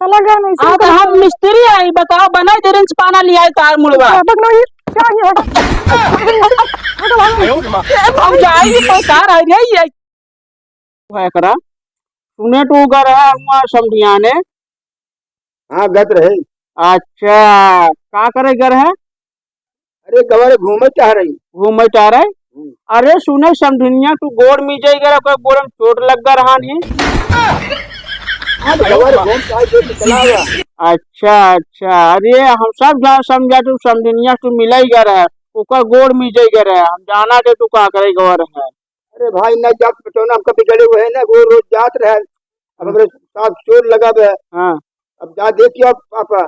चला गया नहीं हाँ तो हम मिस्त्री आई बताओ बना दे रेंज पाना लिया है तार मुड़वा अब जाएगी तो कार आ रही है करा तूने तो उगर है हुआ समझिया ने। हाँ गत रहे। अच्छा क्या करे घर है? अरे गवारे घूमे चाह रहे। अरे सुने समझिया तू गोड़ में जाएगा कोई गोड़ में चोट लग गया रहा नहीं। अच्छा अच्छा अरे हम सब जहाँ समझा तू समझिया तू मिला ही गया है ऊपर गोड़ में जाएगा रहे हम जाना दे तू क्या करे गवर है। अरे भाई न जात पटोना हम कभी गड़े हुए हैं ना वो रोज जात रहे अब हमारे साथ चोट लगा है। हाँ अब जा देखिए आप पापा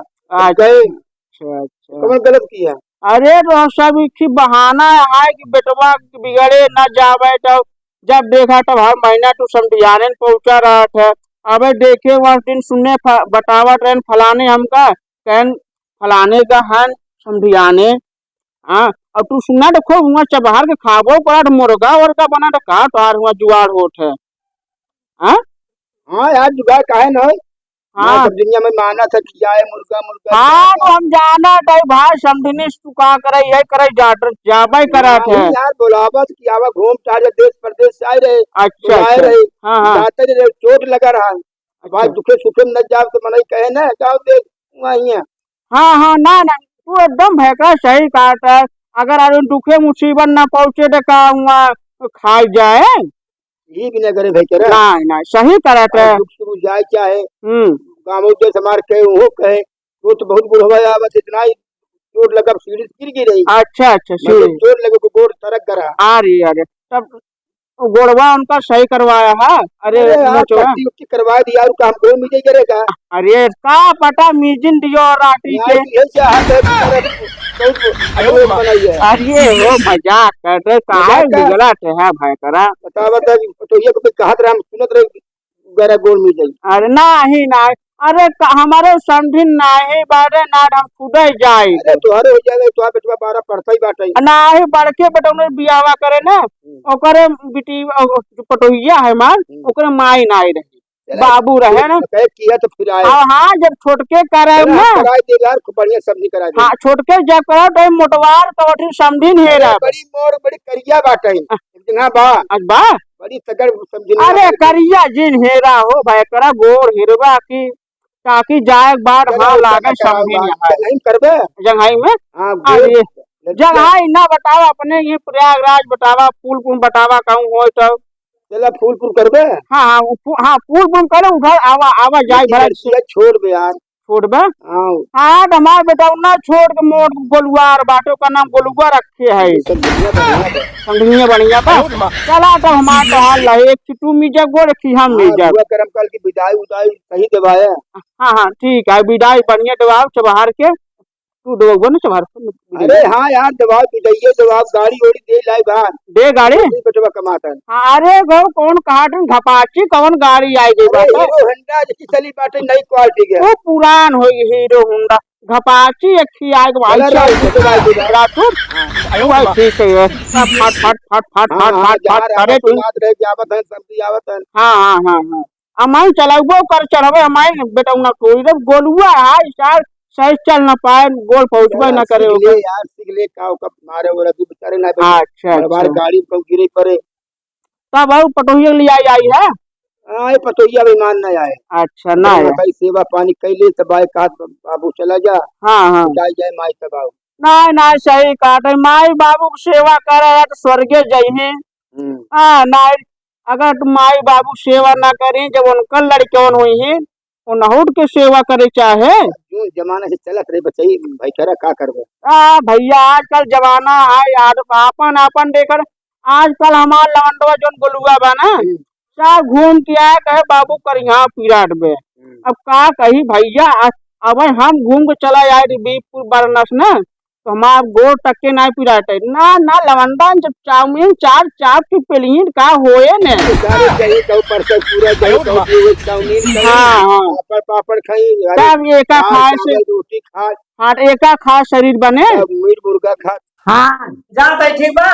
गए। अच्छा अच्छा कौन गलत किया? अरे तो सब की बहाना है कि बेटवा बिगड़े न जावे तो जब देखा तब हर महीना तू समझियाने पहुंचा रहा था। अबे देखे वह दिन सुनने बतावा ट्रेन फलाने हमका कहन फलाने का है समझियाने। हाँ अब तू सुनना देखो हुआ चबहार के खाबो पड़ा मुर्गा और का बना का तार हुआ जुआर होठ है। हाँ हाँ यार जुगाड़ काहे न हो। हाँ सब दुनिया में माना था कि जाए मुर्गा मुर्गा। हाँ तो हम जाना था भाई समझने तू का करे ये करे जाबे करा थे यार बुलावत कि आवा घूम टहल देश प्रदेश से आए रहे। अच्छा आए रहे हाँ हाँ जाते रहे चोट लगा रहा भाई दुखे सुखे न जाओ तो मन कहे ना जाओ देख वहीं। हाँ हाँ ना ना तू एकदम भैका सही काट है। अगर अरे दुखे मुसीबत ना पहुंचे तो का हुआ खाई जाए ये भी न करे भाई करे ना ना सही करे थे। दुख सुख जाए चाहे गाँव जैसे हमारे कहे वो कहे वो तो बहुत बुढ़वा आवत इतना ही चोट लगा सीढ़ी गिर गिरी। अच्छा अच्छा मतलब चोट लगे तो गोड़ तरक गरा आ रही अरे तब गोड़वा उनका सही करवाया है। अरे पट्टी उट्टी करवा दिया और काम गोड़ मिल करेगा। अरे का पता मिजिन दियो राटी के अरे वो मजाक कर रहे काहे बिगड़ा है भाई करा बता बता तो ये को कहत रहा हम सुनत रहे गरा गोड़ मिल जाई। अरे नहीं ना अरे हमारे समझिन नहीं बारे ना हम खुदे जाए। अरे तोहरे हो जाए तो बेटवा 12 पढ़ता ही बाटे नहीं बड़के बेटौने बियावा करे ना ओकरे बेटी पटोहिया है मान ओकरे माई नाई रही बाबू रहे ना किया तो फिर आए। हाँ जब छोटके करे ना कराई दे यार खूब बढ़िया सब्जी करा दे। हाँ छोटके जब करो तो मोटवार तो समझिन हेरा बड़ी मोर बड़ी करिया बाटे जहां बा अजबा बड़ी तगड़ सब्जी। अरे करिया जिन हेरा हो भाई करा गोर हिरवा की ताकि जाए बार हाँ लागे समझिन नहीं करबे जंघाई में। हां जंघाई ना बतावा अपने ये प्रयागराज बतावा फूलपुर बतावा कहूँ हो तो चला फूलपुर करबे। हाँ हाँ फूलपुर करे उधर आवा आवा जाए भरा छोड़ दे यार छोड़ बे। हाँ तो हमारे बेटा ना छोड़ के मोड़ गोलुआर बाटो का नाम गोलुआ रखे है समझिए बढ़िया था। चला तो हमारे तो हाल है तू मीजा गोड़ की हम मीजा करम काल की विदाई उदाई सही दबाया। हाँ हाँ ठीक है विदाई बढ़िया दबाव चबहार के तू दोगो ना चबहार। अरे हाँ यार दबाव तू जाइए दबाव गाड़ी ओड़ी दे लाई बाहर दे गाड़ी बचवा कमाता है। हाँ अरे गो कौन कहा घपाची कौन गाड़ी आई गई बात हीरो होंडा जैसी चली बाटे नई क्वालिटी के वो पुरान हो हीरो होंडा घपाची अच्छी आई ठीक है फट फट फट फट फट फट फट करे तू आवत है सब्जी आवत है। हाँ हाँ हाँ हाँ हमारी चलाबो कर चढ़ावे हमारे बेटा ना कोई गोलुआ है यार सही चल ना पाए गोल पहुंचबे ना करे यार सिगले का मारे वो रवि बेचारे ना। अच्छा बार गाड़ी को गिरे पड़े तब आओ पटोहिया ले आई है। आए पटोहिया विमान न आए। अच्छा ना भाई सेवा पानी कैले तब आए कहा बाबू चला जा। हाँ हाँ जाए माई तब आओ ना ना सही काटे माई बाबू की सेवा करे तो स्वर्गे जाइए। हाँ ना अगर तुम माई बाबू सेवा ना करें जब उनका लड़कियों हुई है वो नहुट के सेवा करे चाहे जो जमाने से चलत रहे बच्चे भाई करा का करबे। भैया आजकल जमाना है यार आपन आपन देकर आजकल हमार लवंडवा जोन गोलुआ बा ना सब घूम के आए कहे बाबू कर यहाँ पीराट में अब का कही भैया अब हम घूम के चला आए बीपुर बरनस ना तो हमार गोड़ टक्के ना पिराटे ना ना लवंडा जब चाउमीन चार चाप की प्लेट का होए ने हाँ हाँ पापड़ खाई सब एका खाए से रोटी खा हाँ एका खा शरीर बने मीट मुर्गा खा। हाँ जा बैठी बा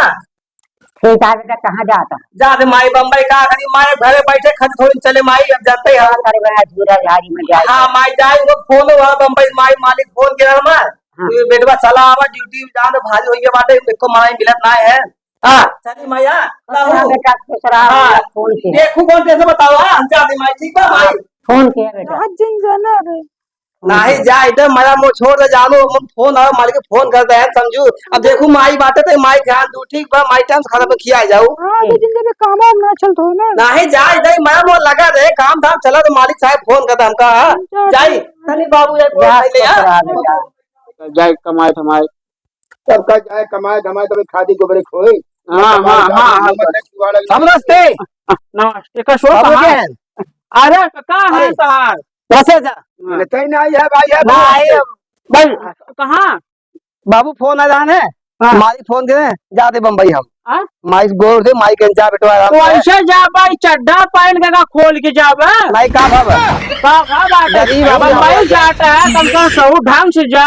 ठीक है बेटा, कहाँ जाता? जाते माई बम्बई का खरी माई घरे बैठे खरी थोड़ी चले माई अब जानते हाँ, हैं। करे बड़ा झूरा झाड़ी में जाए। हाँ माई जाए वो फोन हुआ बम्बई माई मालिक फोन किया मैं हाँ। तो बेटवा चला आवा ड्यूटी जान भारी हुई है बाटे मेरे को माई मिलत ना है। हाँ चली माया हाँ, बेटा खुश रहा। हाँ फोन किया, देखू कौन कैसे बताओ हम जाते माई ठीक बा माई फोन किया बेटा। नहीं जा इधर माया मो छोड़ दे जानो हम फोन आवे मालिक के फोन करते हैं समझू अब देखू माई बाटे तो माई ध्यान दू ठीक बा माई टाइम खाना में खिया जाऊ नहीं जा इधर माया मो लगा दे काम धाम चला तो मालिक साहब फोन करता हमका जाई चली बाबू जा, जा खुश रहा बेटा। जाए कमाए धमाए। सबका जाए कमाए धमाए कभी खादी गोबरे खोए। हाँ हाँ हाँ हम रस्ते नमस्ते का शो बाबू कहाँ है? के अरे कहाँ है तहार? कैसे जा कहीं नहीं है भाई है नहीं भाई कहाँ? बाबू फोन आ जाने हाँ। मालिक फोन करे जाते बम्बई हम हाँ? माई गोर से माई के जा बेटवा तो ऐसे जा भाई चड्ढा पहन के का खोल के जावे माई का बाबा गरीब बाबा आदमी भाई है। जाता है कम से कम सौ ढंग से जा।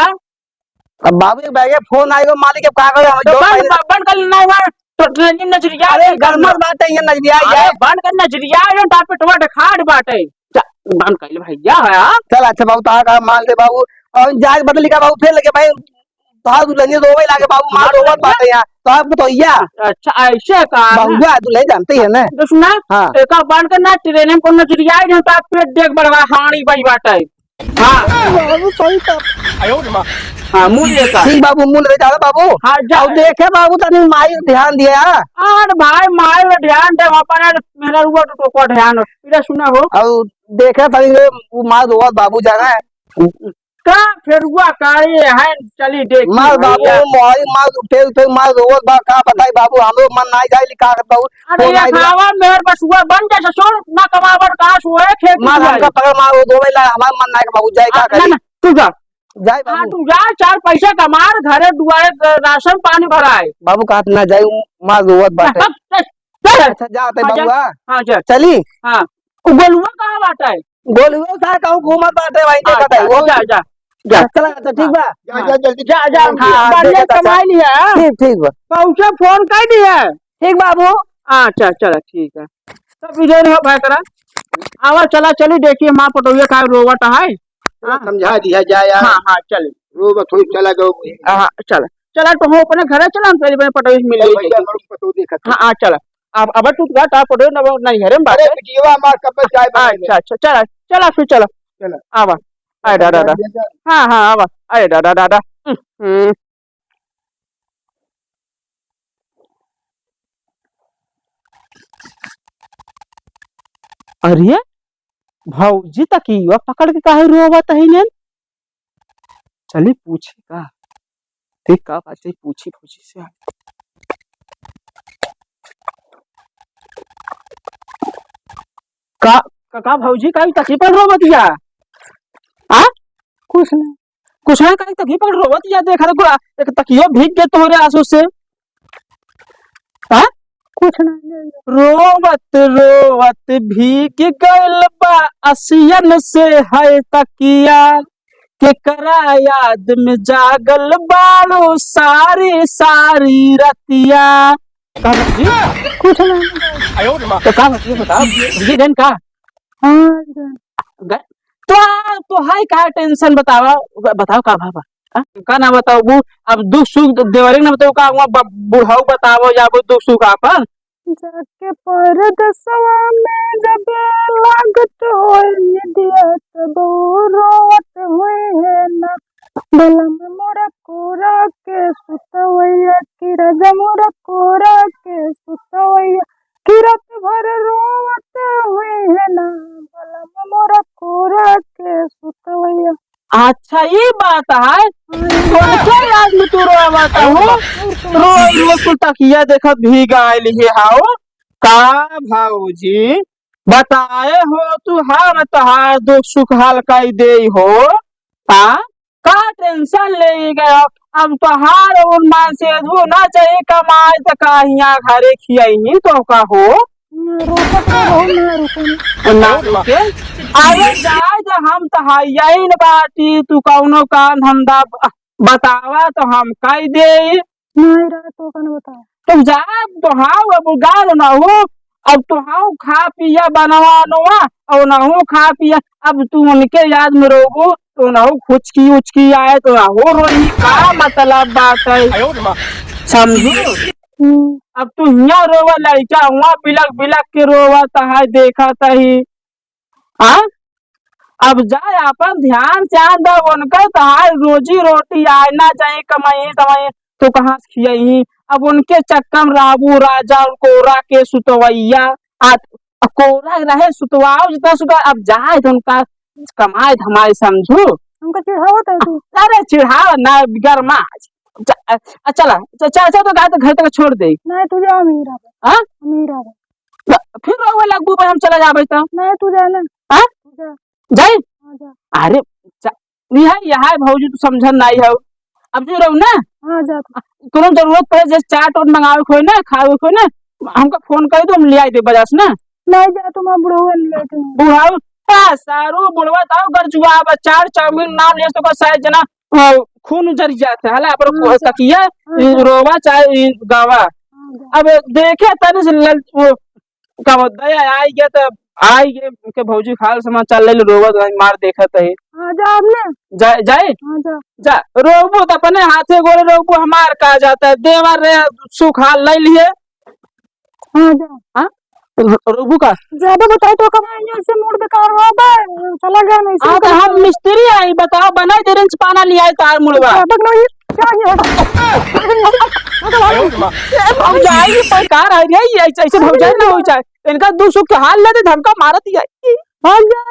अब बाबू के बैगे फोन आएगा मालिक के का करे हम तो जो बंद कर लेना है तो ट्रेनिंग नजरिया अरे गरमत बात है ये नजरिया अरे है बंद कर नजरिया है टापिटवा ढखाड़ बाटे बंद कर ले भैया है हाँ? चल अच्छा बाबू तार का मान दे बाबू और जाग बदल का बाबू फिर लगे भाई तार दुल्हन रोवे लागे बाबू मार रोवत बात है यहाँ तो आप बताइए अच्छा ऐसे का बाबू दुल्हन जानते है ना तो सुना हाँ। एक बंद करना ट्रेनिंग को नजरिया है तो पेट देख बड़वा हाड़ी बई बाटे हाँ हाँ मूल्य का ठीक बाबू मूल ले जाओ बाबू हाँ जा अब देखे बाबू तने माई ध्यान दिया अरे भाई माय रे ध्यान दे अपन मेरा रुआ तो को ध्यान इधर सुना हो और देखे तनी वो मार रोवत बाबू जगह का फिर हुआ कार्य है चली देख मार बाबू मोरी मार उठे मार रोवत बा का बताई बाबू हमरो मन नहीं जाए लिखा करता हूँ अरे ये खावा मेहर बस हुआ बन जा छोड़ ना कमावट काश हुए खेत मार हमका पकड़ मार रोवे ला हमार मन नहीं बाबू जाए का ना करी ना तू जा जाए हाँ बाबू तू जा चार पैसे कमार घरे दुआरे राशन पानी भराए बाबू का ना जाए मार रोवत बाटे चल अच्छा जाते हाँ, बाबू हाँ चल चली हाँ गोलुआ कहाँ बाटा है गोलुओ सा कहूँ घूमत बाटे वहीं देखत है वो जा जा जा चला अच्छा ठीक बा जा जल्दी जा जा हाँ, बढ़िया देखा था। कमाई लिया ठीक ठीक बा पहुंचे फोन कर दिया ठीक बाबू अच्छा चलो ठीक है सब इधर हो भाई करा आवा चला चली देखिए माँ पटोया का रोवट है समझा दिया जाए यार हाँ हाँ चले रो थोड़ी चला गो हाँ चल चला तो हो अपने घर चला हम पहले पटोई मिल गई भैया मरुक पतो देखत हाँ हाँ चला अब तू गा ता पटोई न नहीं घरे में बात अरे है। बिटिया मार कब चाय अच्छा अच्छा चला चला फिर चला चला आवा आए दादा हाँ हाँ आवा आए दादा दादा अरे भौजी तक युवा पकड़ के काहे रोवत है ने चली पूछे का ठीक का बात है पूछी भौजी से का भौजी का तकी पर रोवत या आ कुछ ना का तकी पर रोवत या देखा तो एक तकियो भीग गए तोहरे आंसू से कुछ ना रोवत रोवत भीग गइल बा असियन से है तकिया के करा याद में जागल बाड़ो सारी सारी रतिया कुछ ना तो का बताओ ये दिन का तो हाय का टेंशन बतावा बताओ का भाबा का ना बताओ वो अब दुख सुख देवरे ना बताओ का बुढ़ाऊ बताओ या वो दुख सुख अपन जाके परदसवा में जब लागत होई दिया तब रोवत हुए ना बलम मोरा कोरा के सुतवैया की राजा मोरा कोरा के सुतवैया की रात भर रोवत हुए ना बलम मोरा कोरा के सुतवैया। अच्छा ये बात है तो अच्छा आज में तू रोवत हो रोज तू तकिया देखा भीग आइल है हाओ का भाऊजी बताए हो तू हम तहार दुख सुख हल्का दे हो हाँ का टेंशन ले गए अब तहार उन मान से वो ना चाहिए कमाए तो कहिया घरे खियाई तो का हो ना रुके अरे जाए जो हम तहाई न बाटी तू कौनो काम धंधा बतावा तो हम कह दे नहीं रहा तो कौन बता तो जा तो हाँ अब गाल ना हो अब तो हाँ खा पिया बनवानवा और ना हो खा पिया अब तू उनके याद में रोगो तो ना हो खुचकी उचकी आए तो ना हो रोई का मतलब बात है समझू अब तू यहाँ रोवा लड़का वहाँ बिलक बिलक के रोवा तहाय देखा तही हाँ अब जाए अपन ध्यान से दो उनका तहाय रोजी रोटी आए ना चाहिए कमाई तमाई तो कहाँ से खियाई अब उनके चक्कर में राबू राजा कोरा के सुतवैया कोरा रहे सुतवाओ जितना सुतवा अब जाए तो उनका कमाए हमारे समझू हमको चिढ़ावत है तू। अरे चिढ़ाव ना गरमा चला चाचा तो गाय तो घर तक छोड़ दे नहीं तू जा मीरा हाँ मीरा फिर रोवे लगू पर हम चला जाबे तो नहीं तू जा ना हाँ तू जा जाए हाँ जा अरे यह भौजी तू समझन नहीं हो अब जो रहू ना हाँ जा तू। कोनो जरूरत पड़े जैसे चाट और मंगावे खोए ना खावे खोए ना हमको फोन कर दो हम ले आई दे बाजार से ना नहीं जा तुम बुढ़वा ले तू। बुढ़ाऊ सारू बुढ़वा ताऊ गरजुआ चार चाउमीन नाम ले तो शायद जना खून जर जाते है हला पर तकिया रोवा चाहे गावा अब देखे तने से का दया आई गया तो आई गए के भौजी खाल समाचार ले रोवा तो मार देखत है हाँ जा हमने जाए हाँ जा जा रोबू तो अपने हाथे गोरे रोबू हमार कहा जाता है देवर रे सुख हाल ले लिए हाँ जा हाँ रोबू का ज्यादा बताए तो कमाएंगे उससे मूड बेकार हो गए चला गया नहीं हाँ तो हम मिस्त्री आई बताओ बना दे रेंज पाना लिया है तार मुड़वा तक नहीं क्या भौजाई प्रकार है ऐसे ऐसे भौजाई ना हो जाए इनका दुख सुख के हाल लेते धमका मारत ही है भाग जा